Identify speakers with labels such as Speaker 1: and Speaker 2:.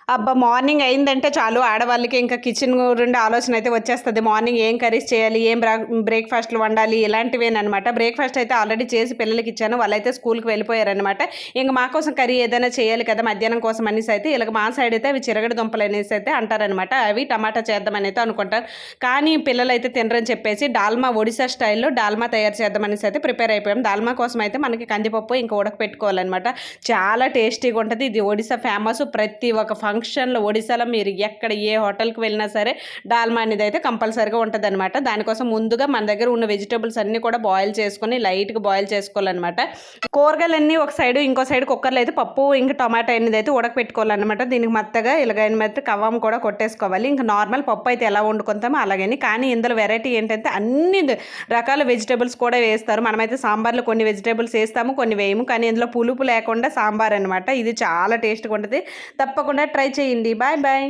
Speaker 1: అబ్బా! మార్నింగ్ అయిందంటే చాలు ఆడవాళ్ళకి ఇంకా కిచెన్ గురించి ఆలోచన అయితే వచ్చేస్తది. మార్నింగ్ ఏం కర్రీస్ చేయాలి? ఏం బ్రేక్‌ఫాస్ట్‌లు వండాలి? ఇలాంటివేననమాట. బ్రేక్‌ఫాస్ట్ అయితే ఆల్రెడీ చేసి పిల్లలకిచ్చాను. వాళ్ళైతే స్కూల్‌కి వెళ్ళిపోయారనమాట. ఇంక మా కోసం కర్రీ ఏదైనా చేయాలి కదా! మధ్యాహ్నం కోసం అనేసైతే ఇలాగ మా సైడ్ అయితే అవి చిరగడ దుంపలనేసైతే అంటారనమాట. అవి టమాటా చేద్దామనైతే అనుకుంటారు. కానీ పిల్లలైతే తినరని చెప్పేసి డాల్మా ఒడిశా స్టైల్‌లో డాల్మా తయారు చేద్దామనేసైతే ప్రిపేర్ అయిపోయాం. డాల్మా కోసం అయితే మనకి కందిపప్పు ఇంకా ఉడకపెట్టుకోవాలనమాట. చాలా టేస్టీగా ఉంటది. ఇది ఒడిశా ఫేమస్. ప్రతి ఒక్క ఫంక్షన్‌లో ఒడిశాలో మీరు ఎక్కడ ఏ హోటల్‌కి వెళ్ళినా సరే డాల్మా అనేదైతే కంపల్సరీగా ఉంటదనమాట. దానికోసం ముందుగా మన దగ్గర ఉన్న వెజిటబుల్స్ అన్నీ కూడా బాయిల్ చేసుకొని లైట్‌గా బాయిల్ చేసుకోవాలనమాట. కూరగాయలన్నీ ఒక సైడు, ఇంకో సైడ్ కుక్కర్‌లో అయితే పప్పు ఇంక టమాటా అనేదైతే ఉడకపెట్టుకోవాలనమాట. దీనికి మెత్తగా ఇలాగైన మెత్త కవ్వం కూడా కొట్టేసుకోవాలి. ఇంక నార్మల్ పప్పు అయితే ఎలా వండుకుంటామో అలాగని. కానీ ఇందులో వెరైటీ ఏంటంటే అన్ని రకాల వెజిటబుల్స్ కూడా వేస్తారు. మనమైతే సాంబార్‌లో కొన్ని వెజిటబుల్స్ ఏస్తాము, కొన్ని వేయము. కానీ ఇందులో పులుపు లేకుండా సాంబార్ అనమాట. ఇది చాలా టేస్ట్‌గా ఉంటది. తప్పకుండా ట్రై చేయండి. Bye bye.